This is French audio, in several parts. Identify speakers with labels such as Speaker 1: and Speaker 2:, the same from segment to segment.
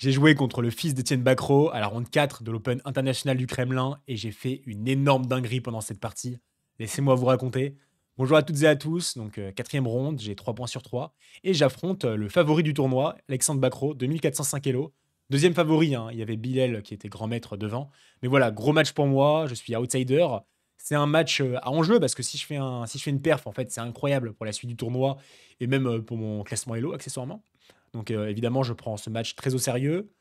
Speaker 1: J'ai joué contre le fils d'Étienne Bacrot à la ronde 4 de l'Open international du Kremlin et j'ai fait une énorme dinguerie pendant cette partie. Laissez-moi vous raconter. Bonjour à toutes et à tous, donc quatrième ronde, j'ai 3 points sur 3 et j'affronte le favori du tournoi, Alexandre Bacrot, 2405 kg. Deuxième favori, hein, il y avait Bilal qui était grand maître devant. Mais voilà, gros match pour moi, je suis outsider. C'est un match à enjeu parce que si je fais une perf, en fait, c'est incroyable pour la suite du tournoi et même pour mon classement Elo accessoirement. Donc évidemment, je prends ce match très au sérieux.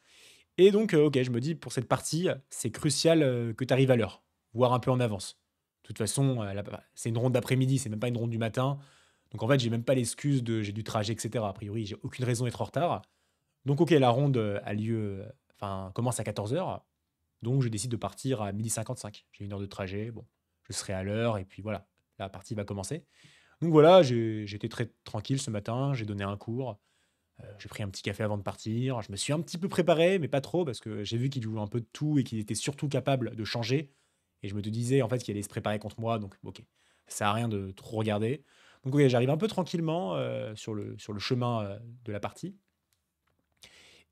Speaker 1: Et donc, OK, je me dis pour cette partie, c'est crucial, que tu arrives à l'heure, voire un peu en avance. De toute façon, là c'est une ronde d'après-midi, c'est même pas une ronde du matin. Donc en fait, j'ai même pas l'excuse de j'ai du trajet et cetera. A priori, j'ai aucune raison d'être en retard. Donc OK, la ronde, a lieu, enfin commence à 14 heures. Donc je décide de partir à 12h55. J'ai 1 heure de trajet, bon, je serai à l'heure et puis voilà, la partie va commencer. Donc voilà, j'étais très tranquille ce matin, j'ai donné un cours. J'ai pris un petit café avant de partir. Je me suis un petit peu préparé, mais pas trop, parce que j'ai vu qu'il jouait un peu de tout et qu'il était surtout capable de changer. Et je me te disais en fait qu'il allait se préparer contre moi, donc ok, ça sert à rien de trop regarder. Donc oui, j'arrive un peu tranquillement sur le chemin de la partie.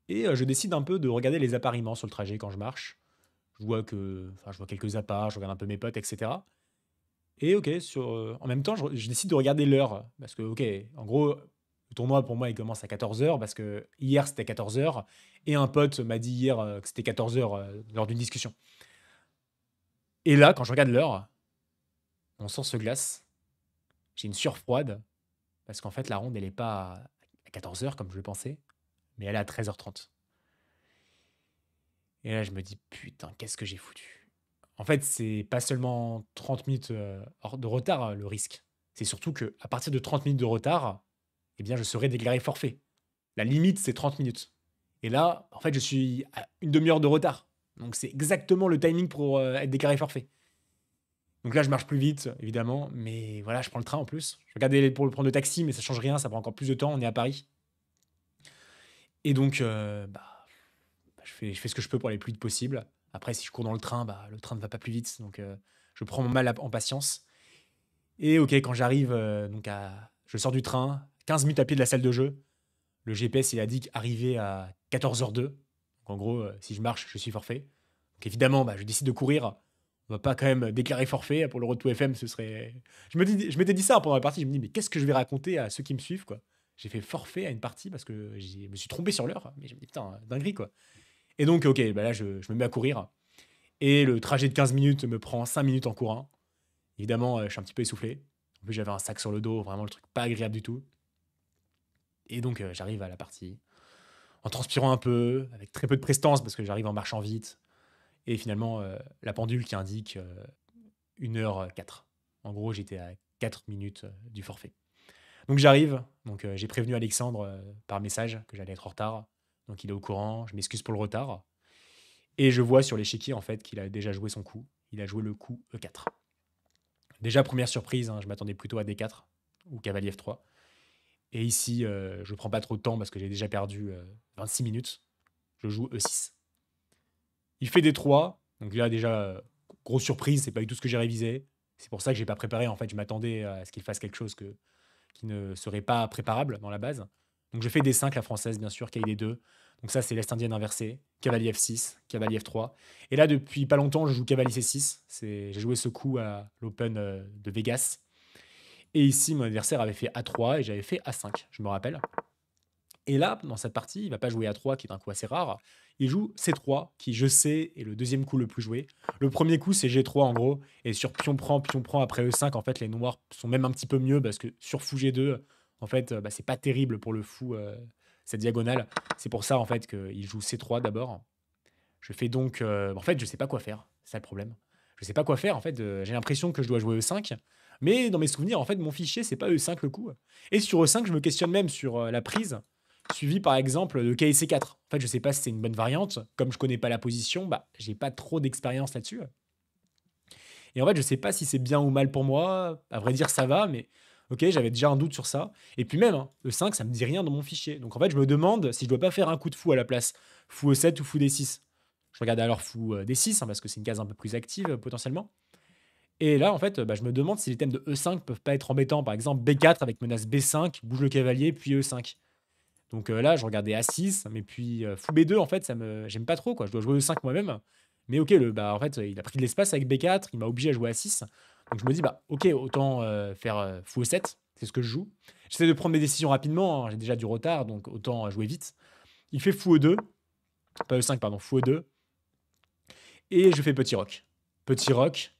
Speaker 1: Et je décide un peu de regarder les appariements sur le trajet quand je marche. Je vois quelques apparts, je regarde un peu mes potes, etc. Et OK, en même temps, je décide de regarder l'heure parce que, OK, en gros, le tournoi pour moi, il commence à 14 heures parce que hier, c'était 14 heures et un pote m'a dit hier, que c'était 14 heures lors d'une discussion. Et là, quand je regarde l'heure, mon sang se glace, j'ai une sueur froide parce qu'en fait, la ronde, elle est pas à 14 heures comme je le pensais, mais elle est à 13h30. Et là, je me dis: «Putain, qu'est-ce que j'ai foutu?» En fait, c'est pas seulement 30 minutes, hors de retard, le risque. C'est surtout que à partir de 30 minutes de retard, eh bien, je serai déclaré forfait. La limite, c'est 30 minutes. Et là, en fait, je suis à une demi heure de retard. Donc c'est exactement le timing pour, être déclaré forfait. Donc là, je marche plus vite, évidemment, mais voilà, je prends le train en plus. Je regardais pour prendre le taxi, mais ça change rien, ça prend encore plus de temps, on est à Paris. Et donc, je fais ce que je peux pour aller le plus vite possible. Après, si je cours dans le train, bah, le train ne va pas plus vite, donc je prends mon mal en patience. Et OK, quand j'arrive, je sors du train, 15 minutes à pied de la salle de jeu. Le GPS, il indique arriver à 14h02. Donc en gros, si je marche, je suis forfait. Donc évidemment, bah, je décide de courir. On va pas quand même déclarer forfait pour le Road to FM, ce serait je m'étais dit ça pendant la partie, je me dis: «Mais qu'est-ce que je vais raconter à ceux qui me suivent, quoi?» J'ai fait forfait à une partie parce que je me suis trompé sur l'heure, mais je me dis: «Putain, dinguerie, quoi». Et donc OK, bah, là, je me mets à courir et le trajet de 15 minutes me prend 5 minutes en courant. Évidemment, je suis un petit peu essoufflé. En plus, j'avais un sac sur le dos, vraiment le truc pas agréable du tout. Et donc, j'arrive à la partie en transpirant un peu, avec très peu de prestance parce que j'arrive en marchant vite et finalement, la pendule qui indique, 1h04. En gros, j'étais à 4 minutes, du forfait. Donc j'arrive, donc j'ai prévenu Alexandre, par message que j'allais être en retard. Donc il est au courant, je m'excuse pour le retard et je vois sur l'échiquier, en fait, qu'il a déjà joué son coup. Il a joué le coup E4. Déjà première surprise, hein, je m'attendais plutôt à D4 ou cavalier F3 et ici, je prends pas trop de temps parce que j'ai déjà perdu, 26 minutes. Je joue E6. Il fait des 3, donc là déjà, grosse surprise, c'est pas du tout ce que j'ai révisé. C'est pour ça que j'ai pas préparé, en fait, je m'attendais à ce qu'il fasse quelque chose qui ne serait pas préparable dans la base. Donc je fais des 5 la française, bien sûr, cahier des 2. Donc ça, c'est l'Est indienne inversée, cavalier F6, cavalier F3. Et là, depuis pas longtemps, je joue cavalier C6. J'ai joué ce coup à l'Open de Vegas. Et ici, mon adversaire avait fait A3 et j'avais fait A5, je me rappelle. Et là, dans cette partie, il va pas jouer A3, qui est un coup assez rare. Il joue C3, qui, je sais, est le deuxième coup le plus joué. Le premier coup, c'est G3, en gros. Et sur pion prend après E5, en fait, les noirs sont même un petit peu mieux, parce que sur fou G2, en fait, bah, c'est pas terrible pour le fou, cette diagonale. C'est pour ça, en fait, qu'il joue C3 d'abord. Je fais donc... en fait, je sais pas quoi faire. C'est ça le problème. Je sais pas quoi faire, en fait. J'ai l'impression que je dois jouer E5. Mais dans mes souvenirs, en fait, mon fichier, c'est pas E5 le coup. Et sur E5, je me questionne même sur la prise suivi par exemple de KSC4. En fait, je sais pas si c'est une bonne variante. Comme je connais pas la position, bah, j'ai pas trop d'expérience là-dessus. Et en fait, je sais pas si c'est bien ou mal pour moi. À vrai dire, ça va, mais ok, j'avais déjà un doute sur ça. Et puis même, hein, le 5, ça me dit rien dans mon fichier. Donc en fait, je me demande si je dois pas faire un coup de fou à la place. Fou E7 ou fou D6. Je regarde alors fou D6, hein, parce que c'est une case un peu plus active potentiellement. Et là, en fait, bah, je me demande si les thèmes de E5 peuvent pas être embêtants. Par exemple, B4 avec menace B5, bouge le cavalier, puis E5. Donc là, je regardais A6, mais puis fou B2, en fait, j'aime pas trop, quoi. Je dois jouer E5 moi-même. Mais ok, en fait, il a pris de l'espace avec B4, il m'a obligé à jouer A6. Donc je me dis, bah ok, autant faire fou E7, c'est ce que je joue. J'essaie de prendre mes décisions rapidement, hein, j'ai déjà du retard, donc autant jouer vite. Il fait fou E2, pas E5, pardon, fou E2. Et je fais petit roc. Petit roc.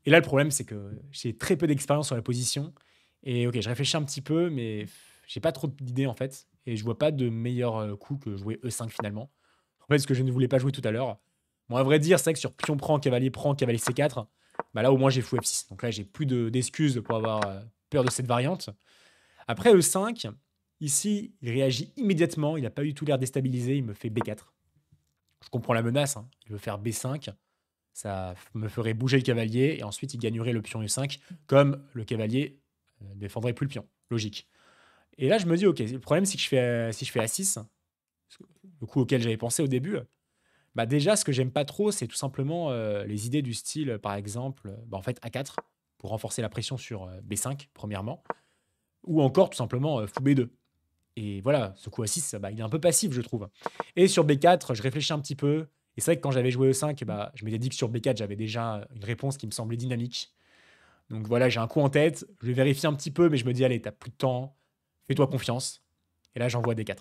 Speaker 1: Et là, le problème, c'est que j'ai très peu d'expérience sur la position. Et ok, je réfléchis un petit peu, mais j'ai pas trop d'idées en fait. Et je vois pas de meilleur coup que jouer E5 finalement. En fait, ce que je ne voulais pas jouer tout à l'heure. Bon, à vrai dire, c'est vrai que sur pion prend, cavalier C4, bah là au moins j'ai fou F6. Donc là, j'ai plus d'excuses pour avoir peur de cette variante. Après E5, ici, il réagit immédiatement. Il n'a pas eu tout l'air déstabilisé. Il me fait B4. Je comprends la menace, hein. Il veut faire B5. Ça me ferait bouger le cavalier et ensuite il gagnerait le pion E5 comme le cavalier défendrait plus le pion. Logique. Et là, je me dis, ok, le problème, c'est que si je fais A6, le coup auquel j'avais pensé au début, bah déjà, ce que j'aime pas trop, c'est tout simplement les idées du style, par exemple, bah en fait, A4 pour renforcer la pression sur B5, premièrement, ou encore tout simplement fou B2. Et voilà, ce coup A6, bah, il est un peu passif, je trouve. Et sur B4, je réfléchis un petit peu. Et c'est vrai que quand j'avais joué E5, bah, je m'étais dit que sur B4, j'avais déjà une réponse qui me semblait dynamique. Donc voilà, j'ai un coup en tête. Je vais vérifier un petit peu, mais je me dis, allez, t'as plus de temps. Fais-toi confiance. Et là, j'envoie D4.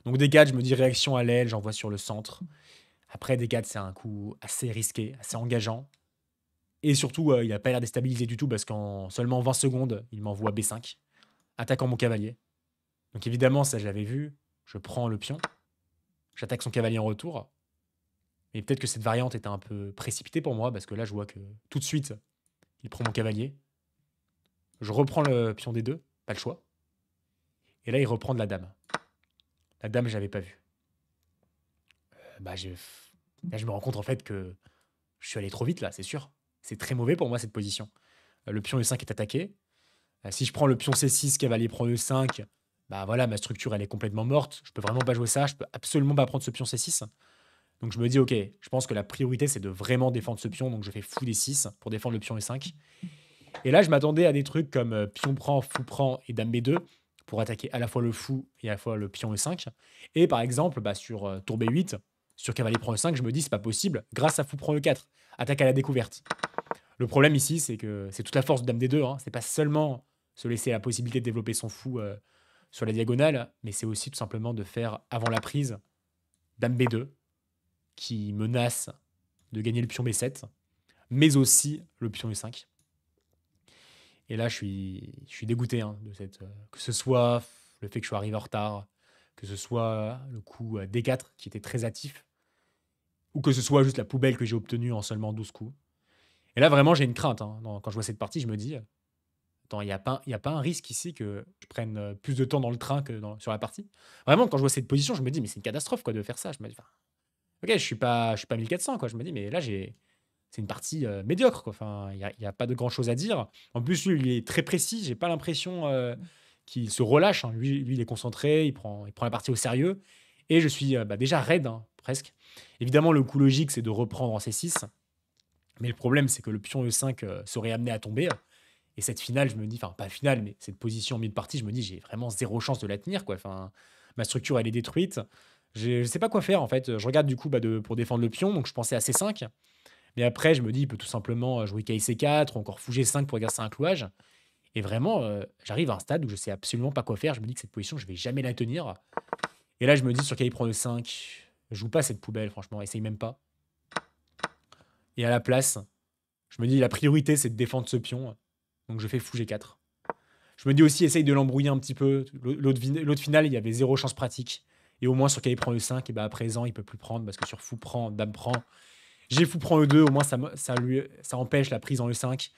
Speaker 1: Donc D4, je me dis réaction à l'aile, j'envoie sur le centre. Après, D4, c'est un coup assez risqué, assez engageant. Et surtout, il n'a pas l'air déstabilisé du tout parce qu'en seulement 20 secondes, il m'envoie B5, attaquant mon cavalier. Donc évidemment, ça, je l'avais vu. Je prends le pion. J'attaque son cavalier en retour. Et peut-être que cette variante était un peu précipitée pour moi, parce que là, je vois que tout de suite, il prend mon cavalier. Je reprends le pion D2, pas le choix. Et là, il reprend de la dame. La dame, je l'avais pas vue. Bah, là, je me rends compte en fait que je suis allé trop vite là, c'est sûr. C'est très mauvais pour moi cette position. Le pion E5 est attaqué. Si je prends le pion C6, cavalier prend E5, bah voilà, ma structure elle est complètement morte. Je peux vraiment pas jouer ça. Je peux absolument pas prendre ce pion C6. Donc je me dis, ok, je pense que la priorité c'est de vraiment défendre ce pion. Donc je fais fou D6 pour défendre le pion E5. Et là, je m'attendais à des trucs comme pion prend, fou prend et dame B2 pour attaquer à la fois le fou et à la fois le pion E5. Et par exemple, bah, sur tour B8, sur cavalier prend E5, je me dis, c'est pas possible, grâce à fou prend E4, attaque à la découverte. Le problème ici, c'est que c'est toute la force de dame D2. Hein. C'est pas seulement se laisser la possibilité de développer son fou sur la diagonale, mais c'est aussi tout simplement de faire avant la prise dame B2 qui menace de gagner le pion B7, mais aussi le pion E5. Et là, je suis dégoûté hein, de cette, que ce soit le fait que je sois arrivé en retard, que ce soit le coup D4 qui était très hâtif, ou que ce soit juste la poubelle que j'ai obtenue en seulement 12 coups. Et là, vraiment, j'ai une crainte. Hein. Quand je vois cette partie, je me dis, attends, il y a pas un risque ici que je prenne plus de temps dans le train que sur la partie. Vraiment, quand je vois cette position, je me dis, mais c'est une catastrophe quoi, de faire ça. Je me dis, enfin, ok, je suis pas 1400, quoi. Je me dis, mais là, c'est une partie médiocre. Quoi. Enfin, il y a pas de grand-chose à dire. En plus, lui, il est très précis. J'ai pas l'impression qu'il se relâche. Hein. Lui, il est concentré. Il prend la partie au sérieux. Et je suis bah, déjà raide, hein, presque. Évidemment, le coup logique, c'est de reprendre en C6. Mais le problème, c'est que le pion E5 serait amené à tomber. Et cette finale, je me dis, enfin, pas finale, mais cette position en milieu de partie, je me dis, j'ai vraiment zéro chance de la tenir. Quoi. Enfin, ma structure, elle est détruite. Je ne sais pas quoi faire, en fait. Je regarde du coup bah, pour défendre le pion. Donc, je pensais à C5. Mais après, je me dis, il peut tout simplement jouer KIC4 ou encore fou G5 pour exercer un clouage. Et vraiment, j'arrive à un stade où je sais absolument pas quoi faire. Je me dis que cette position, je vais jamais la tenir. Et là, je me dis, sur KI prend E5, je joue pas cette poubelle, franchement, essaye même pas. Et à la place, je me dis, la priorité, c'est de défendre ce pion. Donc je fais fou G4. Je me dis aussi, essaye de l'embrouiller un petit peu. L'autre finale, il y avait zéro chance pratique. Et au moins, sur KI prend E5, et bah à présent, il peut plus prendre parce que sur fou prend, dame prend. J'ai fou prend E2, au moins ça empêche la prise en E5.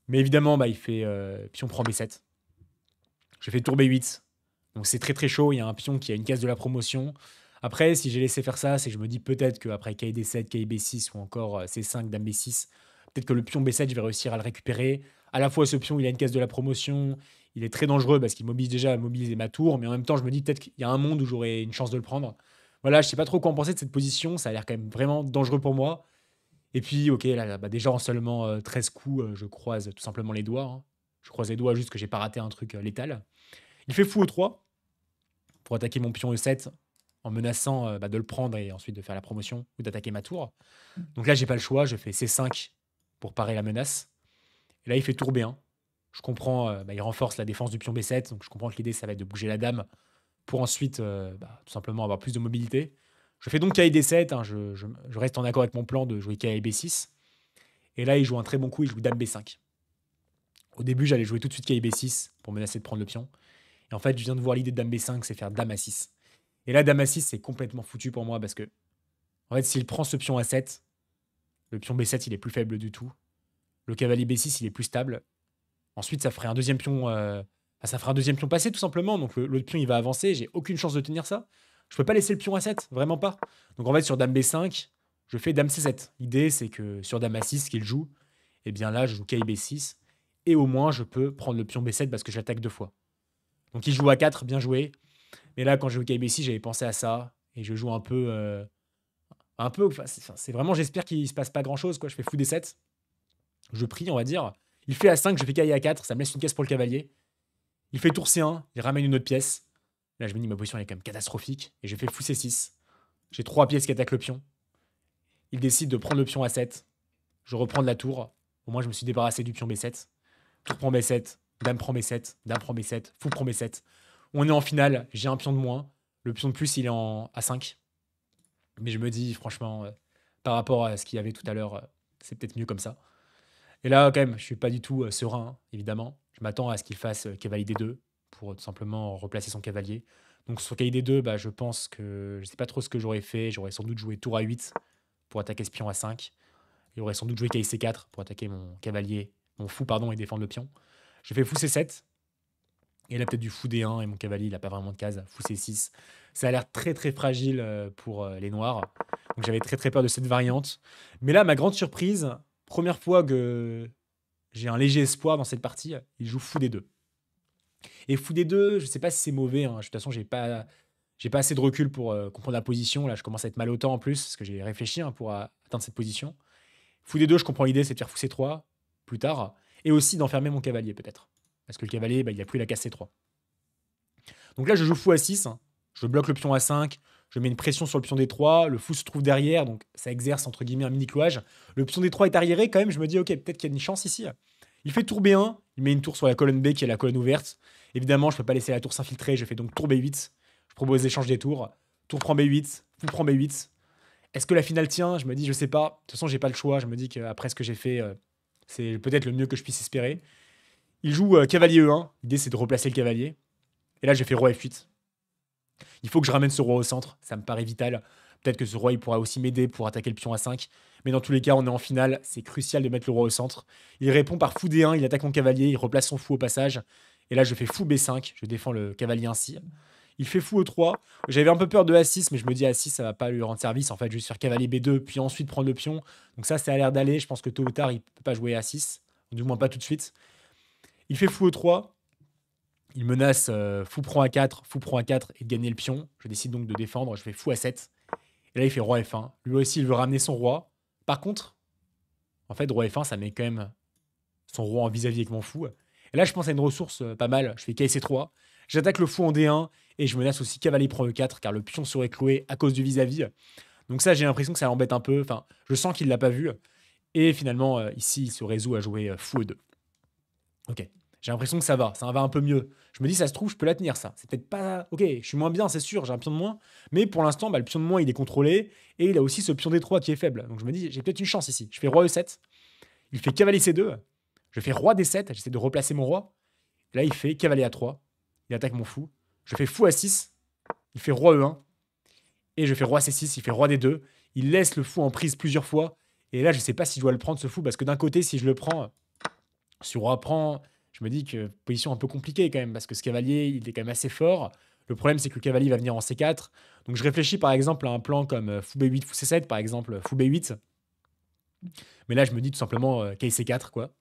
Speaker 1: Mais évidemment, bah, il fait pion prend B7. Je fais tour B8. Donc c'est très très chaud. Il y a un pion qui a une case de la promotion. Après, si j'ai laissé faire ça, c'est que je me dis peut-être qu'après KI D7, KI B6 ou encore C5, Dame B6, peut-être que le pion B7, je vais réussir à le récupérer. À la fois, ce pion, il a une case de la promotion. Il est très dangereux parce qu'il mobilise déjà à mobiliser ma tour. Mais en même temps, je me dis peut-être qu'il y a un monde où j'aurai une chance de le prendre. Voilà, je sais pas trop quoi en penser de cette position. Ça a l'air quand même vraiment dangereux pour moi. Et puis, ok, là, bah, déjà en seulement 13 coups, je croise tout simplement les doigts. Hein. Je croise les doigts juste que j'ai pas raté un truc létal. Il fait fou au 3. pour attaquer mon pion E7 en menaçant de le prendre et ensuite de faire la promotion ou d'attaquer ma tour. Donc là, j'ai pas le choix, je fais C5 pour parer la menace. Et là, il fait tour B1. Je comprends, il renforce la défense du pion B7, donc je comprends que l'idée, ça va être de bouger la dame pour ensuite tout simplement avoir plus de mobilité. Je fais donc KI D7, hein, je reste en accord avec mon plan de jouer KI B6. Et là, il joue un très bon coup, il joue dame B5. Au début, j'allais jouer tout de suite KI B6 pour menacer de prendre le pion. Et en fait, je viens de voir l'idée de dame B5, c'est faire dame A6. Et là, dame A6, c'est complètement foutu pour moi parce que, en fait, s'il prend ce pion A7, le pion B7, il est plus faible du tout. Le cavalier B6, il est plus stable. Ensuite, ça ferait un deuxième pion, ça ferait un deuxième pion passé, tout simplement. Donc, l'autre pion, il va avancer. J'ai aucune chance de tenir ça. Je peux pas laisser le pion A7, vraiment pas. Donc, en fait, sur dame B5, je fais dame C7. L'idée, c'est que sur dame A6, qu'il joue, et bien là, je joue KI B6. Et au moins, je peux prendre le pion B7 parce que j'attaque 2 fois. Donc, il joue A4, bien joué. Mais là, quand j'ai joué KI B6, j'avais pensé à ça. Et je joue un peu. Enfin, c'est vraiment, j'espère qu'il se passe pas grand chose, quoi. Je fais fou D7. Je prie, on va dire. Il fait A5, je fais KI A4. Ça me laisse une caisse pour le cavalier. Il fait tour C1, il ramène une autre pièce. Là, je me dis, ma position elle est quand même catastrophique. Et je fais fou C6. J'ai 3 pièces qui attaquent le pion. Il décide de prendre le pion A7. Je reprends de la tour. Au moins, je me suis débarrassé du pion B7. Tour prend B7. Dame prend B7. Dame prend B7. Fou prend B7. On est en finale. J'ai un pion de moins. Le pion de plus, il est en A5. Mais je me dis, franchement, par rapport à ce qu'il y avait tout à l'heure, c'est peut-être mieux comme ça. Et là, quand même, je suis pas du tout serein, hein, évidemment. Je m'attends à ce qu'il fasse cavalier D2 pour tout simplement replacer son cavalier. Donc sur cavalier D2, je pense que je sais pas trop ce que j'aurais fait. J'aurais sans doute joué tour A8 pour attaquer ce pion A5. J'aurais sans doute joué cavalier C4 pour attaquer mon cavalier, mon fou, pardon, et défendre le pion. Je fais fou C7. Et là, peut-être du fou D1 et mon cavalier, il n'a pas vraiment de case. Fou C6. Ça a l'air très très fragile pour les noirs. Donc j'avais très très peur de cette variante. Mais là, ma grande surprise, première fois que j'ai un léger espoir dans cette partie, il joue fou D2. Et fou D2, je ne sais pas si c'est mauvais, hein. De toute façon, j'ai pas assez de recul pour comprendre la position. Là, je commence à être mal au temps en plus, parce que j'ai réfléchi pour atteindre cette position. Fou D2, je comprends l'idée, c'est de faire fou C3 plus tard. Et aussi d'enfermer mon cavalier, peut-être. Parce que le cavalier, il n'a plus la case C3. Donc là, je joue fou A6. Je bloque le pion A5. Je mets une pression sur le pion D3. Le fou se trouve derrière, donc ça exerce entre guillemets un mini clouage. Le pion D3 est arriéré quand même. Je me dis, ok, peut-être qu'il y a une chance ici. Il fait tour B1. Il met une tour sur la colonne B qui est la colonne ouverte. Évidemment, je ne peux pas laisser la tour s'infiltrer. Je fais donc tour B8. Je propose l'échange des tours. Tour prend B8. Fou prend B8. Est-ce que la finale tient? Je me dis, je sais pas. De toute façon, j'ai pas le choix. Je me dis qu'après ce que j'ai fait, c'est peut-être le mieux que je puisse espérer. Il joue cavalier E1. L'idée, c'est de replacer le cavalier. Et là, j'ai fait roi F8. Il faut que je ramène ce roi au centre. Ça me paraît vital. Peut-être que ce roi, il pourra aussi m'aider pour attaquer le pion A5. Mais dans tous les cas, on est en finale. C'est crucial de mettre le roi au centre. Il répond par fou D1. Il attaque mon cavalier. Il replace son fou au passage. Et là, je fais fou B5. Je défends le cavalier ainsi. Il fait fou E3. J'avais un peu peur de A6, mais je me dis A6, ça va pas lui rendre service. En fait, juste faire cavalier B2, puis ensuite prendre le pion. Donc ça a l'air d'aller. Je pense que tôt ou tard, il peut pas jouer A6. Du moins pas tout de suite. Il fait fou E3. Il menace fou prend A4, fou prend A4 et de gagner le pion. Je décide donc de défendre. Je fais fou A7. Et là, il fait roi F1. Lui aussi, il veut ramener son roi. Par contre, en fait, roi F1, ça met quand même son roi en vis-à-vis avec mon fou. Et là, je pense à une ressource pas mal. Je fais KC3. J'attaque le fou en D1 et je menace aussi cavalier prend E4 car le pion serait cloué à cause du vis-à-vis. Donc ça, j'ai l'impression que ça l'embête un peu. Enfin, je sens qu'il l'a pas vu. Et finalement, ici, il se résout à jouer fou E2. Ok. J'ai l'impression que ça va un peu mieux. Je me dis, ça se trouve, je peux la tenir, ça. C'est peut-être pas. Ok, je suis moins bien, c'est sûr, j'ai un pion de moins. Mais pour l'instant, le pion de moins, il est contrôlé. Et il a aussi ce pion D3 qui est faible. Donc je me dis, j'ai peut-être une chance ici. Je fais roi E7. Il fait cavalier C2. Je fais roi D7. J'essaie de replacer mon roi. Là, il fait cavalier A3. Il attaque mon fou. Je fais fou A6. Il fait roi E1. Et je fais roi C6. Il fait roi D2. Il laisse le fou en prise plusieurs fois. Et là, je sais pas si je dois le prendre, ce fou. Parce que d'un côté, si je le prends, si on reprend. Je me dis que position un peu compliquée quand même, parce que ce cavalier, il est quand même assez fort. Le problème, c'est que le cavalier va venir en C4. Donc je réfléchis par exemple à un plan comme fou B8, fou C7, par exemple, fou B8. Mais là, je me dis tout simplement KC4, quoi.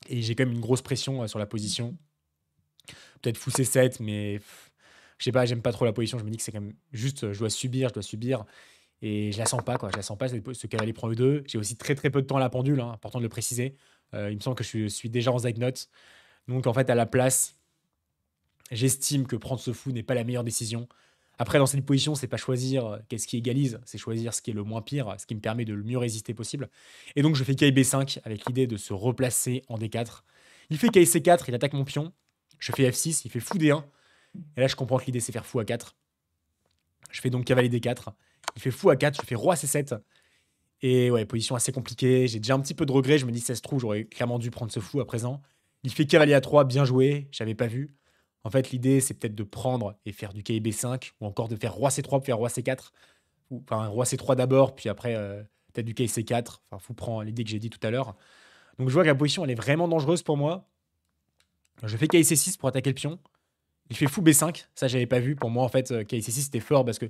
Speaker 1: Et j'ai quand même une grosse pression sur la position. Peut-être fou C7, mais je sais pas, j'aime pas trop la position. Je me dis que c'est quand même juste, je dois subir. Et je la sens pas, quoi. Je la sens pas, ce cavalier prend E2. J'ai aussi très très peu de temps à la pendule, hein, important de le préciser. Il me semble que je suis déjà en Zeitnot. Donc en fait, à la place, J'estime que prendre ce fou n'est pas la meilleure décision. Après, dans cette position, c'est pas choisir qu'est-ce qui égalise, c'est choisir ce qui est le moins pire, ce qui me permet de le mieux résister possible. Et donc, je fais KIB5 avec l'idée de se replacer en D4. Il fait KIC4, il attaque mon pion. Je fais F6, il fait fou D1. Et là, je comprends que l'idée, c'est faire fou A4. Je fais donc cavalier D4. Il fait fou A4, je fais roi C7. Et ouais, position assez compliquée. J'ai déjà un petit peu de regret. Je me dis, ça se trouve, j'aurais clairement dû prendre ce fou à présent. Il fait cavalier A3, bien joué. J'avais pas vu. En fait, l'idée, c'est peut-être de prendre et faire du KIB5 ou encore de faire roi C3 pour faire roi C4. Ou, enfin, roi C3 d'abord, puis après, peut-être du KIC4. Enfin, fou prend l'idée que j'ai dit tout à l'heure. Donc, je vois que la position, elle est vraiment dangereuse pour moi. Je fais KIC6 pour attaquer le pion. Il fait fou B5. Ça, j'avais pas vu. Pour moi, en fait, KIC6, c'était fort parce que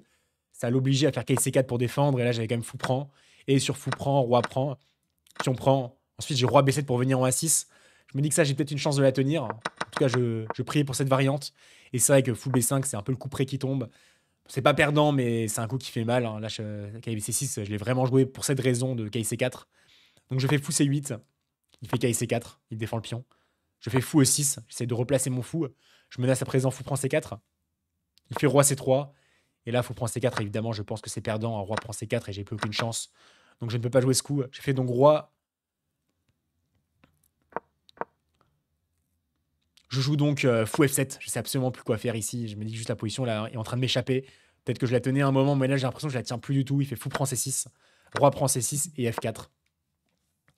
Speaker 1: ça l'obligeait à faire KIC4 pour défendre. Et là, j'avais quand même fou prend. Et sur fou prend, roi prend, pion prend. Ensuite, j'ai roi B7 pour venir en A6. Je me dis que ça, j'ai peut-être une chance de la tenir. En tout cas, je priais pour cette variante. Et c'est vrai que fou B5, c'est un peu le coup près qui tombe. C'est pas perdant, mais c'est un coup qui fait mal, hein. Là, KIC6, je l'ai vraiment joué pour cette raison de KIC4. Donc, je fais fou C8. Il fait KIC4. Il défend le pion. Je fais fou E6. J'essaie de replacer mon fou. Je menace à présent fou prend C4. Il fait roi C3. Et là, fou prend C4. Évidemment, je pense que c'est perdant. Un roi prend C4 et j'ai plus aucune chance. Donc, je ne peux pas jouer ce coup. J'ai fait donc roi. Je joue donc fou F7. Je sais absolument plus quoi faire ici. Je me dis que juste la position là est en train de m'échapper. Peut-être que je la tenais un moment, mais là, j'ai l'impression que je la tiens plus du tout. Il fait fou prend C6. Roi prend C6 et F4.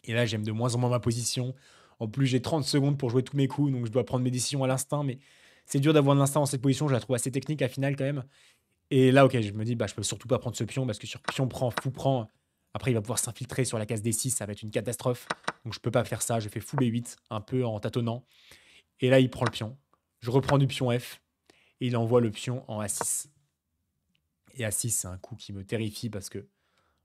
Speaker 1: Et là, j'aime de moins en moins ma position. En plus, j'ai 30 secondes pour jouer tous mes coups, donc je dois prendre mes décisions à l'instinct. Mais c'est dur d'avoir de l'instinct dans cette position. Je la trouve assez technique à finale quand même. Et là, ok, je me dis, bah, je peux surtout pas prendre ce pion parce que sur pion prend, fou prend. Après, il va pouvoir s'infiltrer sur la case D6. Ça va être une catastrophe. Donc, je peux pas faire ça. Je fais fou B8, un peu en tâtonnant. Et là, il prend le pion. Je reprends du pion F. Et il envoie le pion en A6. Et A6, c'est un coup qui me terrifie parce que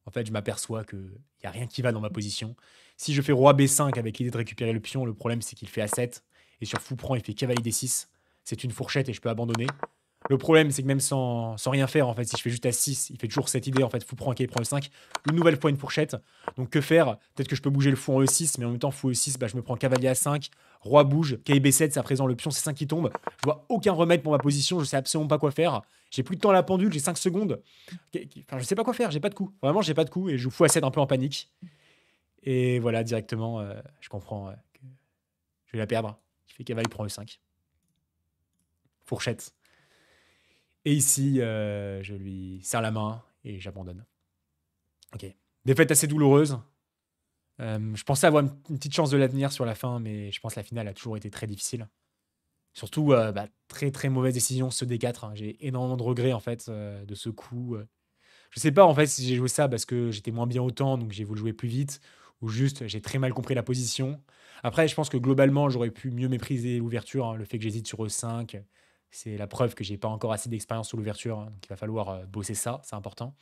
Speaker 1: en fait, je m'aperçois qu'il n'y a rien qui va dans ma position. Si je fais roi B5 avec l'idée de récupérer le pion, le problème c'est qu'il fait A7. Et sur fou prend, il fait cavalier D6. C'est une fourchette et je peux abandonner. Le problème, c'est que même sans rien faire, en fait, si je fais juste A6, il fait toujours cette idée, en fait, fou prend, ok, il prend le 5. Une nouvelle fois une fourchette. Donc que faire? Peut-être que je peux bouger le fou en E6, mais en même temps, fou E6, bah, je me prends cavalier A5, roi bouge, KIB7, c'est à présent le pion C5 qui tombe. Je vois aucun remède pour ma position, je sais absolument pas quoi faire. J'ai plus de temps à la pendule, j'ai 5 secondes. Enfin, je sais pas quoi faire, j'ai pas de coup. Vraiment, j'ai pas de coup et je joue fou A7 un peu en panique. Et voilà, directement, je comprends que je vais la perdre. Il fait cavalier prend E5. Fourchette. Et ici, je lui serre la main et j'abandonne. Ok. Défaite assez douloureuse. Je pensais avoir une petite chance de la tenir sur la fin, mais je pense que la finale a toujours été très difficile. Surtout, bah, très très mauvaise décision ce D4, hein. J'ai énormément de regrets en fait de ce coup. Je sais pas en fait si j'ai joué ça parce que j'étais moins bien au temps, donc j'ai voulu jouer plus vite, ou juste j'ai très mal compris la position. Après, je pense que globalement, j'aurais pu mieux mépriser l'ouverture, hein. Le fait que j'hésite sur E5, c'est la preuve que j'ai pas encore assez d'expérience sur l'ouverture, hein. Donc il va falloir bosser ça, c'est important.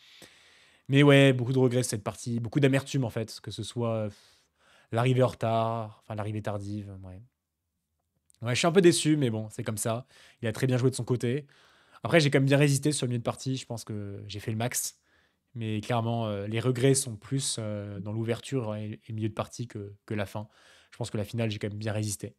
Speaker 1: Mais ouais, beaucoup de regrets sur cette partie, beaucoup d'amertume en fait, que ce soit l'arrivée en retard, enfin l'arrivée tardive. Ouais. Ouais, je suis un peu déçu, mais bon, c'est comme ça. Il a très bien joué de son côté. Après, j'ai quand même bien résisté sur le milieu de partie. Je pense que j'ai fait le max. Mais clairement, les regrets sont plus dans l'ouverture et le milieu de partie que la fin. Je pense que la finale, j'ai quand même bien résisté.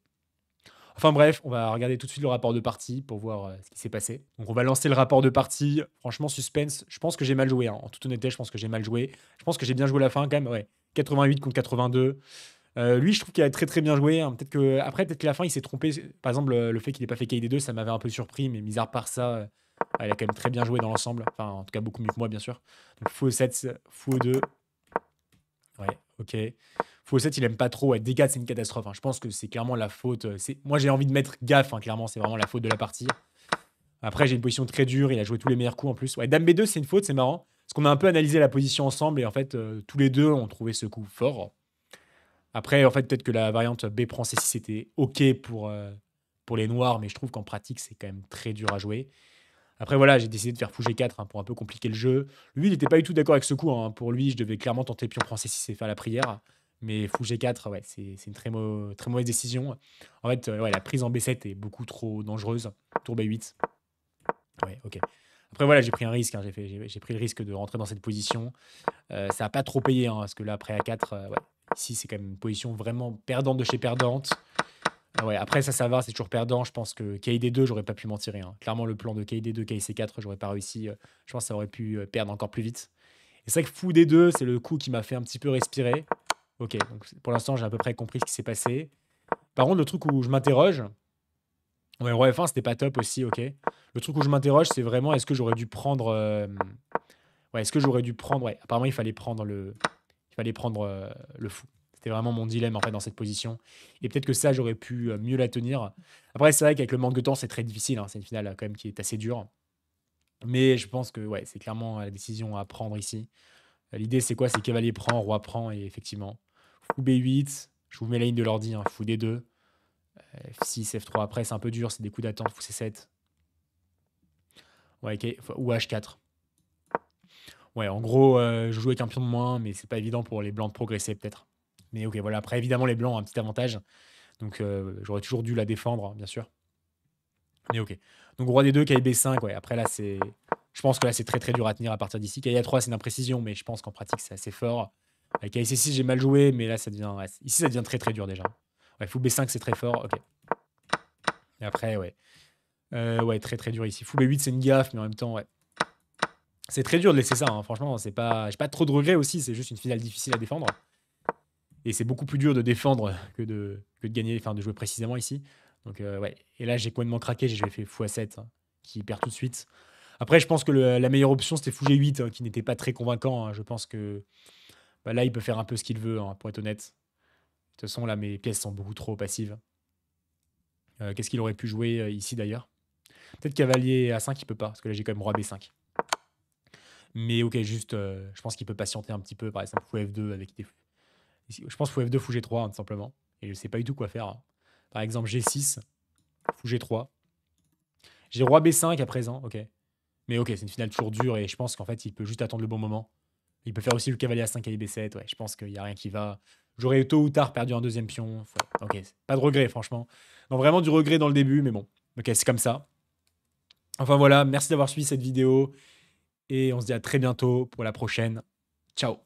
Speaker 1: Enfin bref, on va regarder tout de suite le rapport de partie pour voir ce qui s'est passé. Donc on va lancer le rapport de partie. Franchement, suspense. Je pense que j'ai mal joué, hein. En toute honnêteté, je pense que j'ai mal joué. Je pense que j'ai bien joué la fin quand même. Ouais. 88 contre 82. Lui, je trouve qu'il a très très bien joué, hein. Peut-être que la fin, il s'est trompé. Par exemple, le fait qu'il n'ait pas fait KD2, ça m'avait un peu surpris, mais mis à part ça, il a quand même très bien joué dans l'ensemble. Enfin, en tout cas, beaucoup mieux que moi, bien sûr. Donc, fou E7, fou E2. Ouais, ok. Fou E7, il aime pas trop. Ouais, D4, c'est une catastrophe, hein. Je pense que c'est clairement la faute. Moi, j'ai envie de mettre gaffe, hein, clairement, c'est vraiment la faute de la partie. Après, j'ai une position très dure. Il a joué tous les meilleurs coups en plus. Ouais, Dame B2, c'est une faute, c'est marrant. Parce qu'on a un peu analysé la position ensemble et en fait, tous les deux ont trouvé ce coup fort. Après, en fait, peut-être que la variante B prend C6 était OK pour les noirs, mais je trouve qu'en pratique, c'est quand même très dur à jouer. Après, voilà, j'ai décidé de faire fou G4, hein, pour un peu compliquer le jeu. Lui, il n'était pas du tout d'accord avec ce coup, hein. Pour lui, je devais clairement tenter pion prend C6 et faire la prière. Mais fou G4, ouais, c'est une très mauvaise décision. En fait, ouais, la prise en B7 est beaucoup trop dangereuse. Tour B8. Ouais, OK. Après, voilà, j'ai pris un risque, hein. J'ai pris le risque de rentrer dans cette position. Ça n'a pas trop payé, hein, parce que là, après A4, ouais, ici, c'est quand même une position vraiment perdante de chez perdante. Ah ouais, après ça va, c'est toujours perdant. Je pense que KID2, j'aurais pas pu m'en tirer, hein. Clairement, le plan de KID2, KIC4, j'aurais pas réussi, je pense que ça aurait pu, perdre encore plus vite. Et c'est vrai que fou D2, c'est le coup qui m'a fait un petit peu respirer. OK, donc pour l'instant, j'ai à peu près compris ce qui s'est passé. Par contre, le truc où je m'interroge, ouais, roi F1, c'était pas top aussi, OK. Le truc où je m'interroge, c'est vraiment est-ce que j'aurais dû prendre, ouais, est-ce que j'aurais dû prendre, ouais, apparemment il fallait prendre le fou. C'était vraiment mon dilemme en fait dans cette position. Et peut-être que ça, j'aurais pu mieux la tenir. Après, c'est vrai qu'avec le manque de temps, c'est très difficile, hein. C'est une finale quand même qui est assez dure. Mais je pense que ouais, c'est clairement la décision à prendre ici. L'idée, c'est quoi? C'est cavalier prend, roi prend, et effectivement, fou B8. Je vous mets la ligne de l'ordi, hein, fou D2, F6, F3. Après, c'est un peu dur, c'est des coups d'attente, fou C7. Ouais, ok, ou H4. Ouais, en gros, je joue avec un pion de moins, mais c'est pas évident pour les blancs de progresser, peut-être. Mais ok, voilà. Après, évidemment, les blancs ont un petit avantage. Donc, j'aurais toujours dû la défendre, hein, bien sûr. Mais ok. Donc, roi D2, KI B5. Ouais, après, là, c'est. Je pense que là, c'est très très dur à tenir à partir d'ici. KI A3, c'est une imprécision, mais je pense qu'en pratique, c'est assez fort. Avec KI C6, j'ai mal joué, mais là, ça devient. Ouais, ici, ça devient très très dur déjà. Ouais, fou B5, c'est très fort. Ok. Et après, ouais. Ouais, très très dur ici. Fou B8, c'est une gaffe, mais en même temps, ouais. C'est très dur de laisser ça, hein. Franchement, c'est pas. J'ai pas trop de regrets aussi, c'est juste une finale difficile à défendre. Et c'est beaucoup plus dur de défendre que de gagner, enfin de jouer précisément ici. Donc ouais. Et là, j'ai complètement craqué, j'ai fait fou A7, hein, qui perd tout de suite. Après, je pense que la meilleure option, c'était fou G8, hein, qui n'était pas très convaincant, hein. Je pense que bah, là, il peut faire un peu ce qu'il veut, hein, pour être honnête. De toute façon, là, mes pièces sont beaucoup trop passives. Qu'est-ce qu'il aurait pu jouer ici d'ailleurs? Peut-être cavalier A5, il peut pas, parce que là, j'ai quand même roi B5. Mais ok, juste, je pense qu'il peut patienter un petit peu, par exemple, fou F2 avec des. Je pense fou F2, fou G3, hein, tout simplement. Et je sais pas du tout quoi faire, hein. Par exemple, G6, fou G3. J'ai roi B5 à présent, ok. Mais ok, c'est une finale toujours dure et je pense qu'en fait, il peut juste attendre le bon moment. Il peut faire aussi le cavalier A5 à IB7, ouais. Je pense qu'il n'y a rien qui va. J'aurais tôt ou tard perdu un deuxième pion. Ok, pas de regret, franchement. Non, vraiment du regret dans le début, mais bon. Ok, c'est comme ça. Enfin voilà, merci d'avoir suivi cette vidéo et on se dit à très bientôt pour la prochaine. Ciao.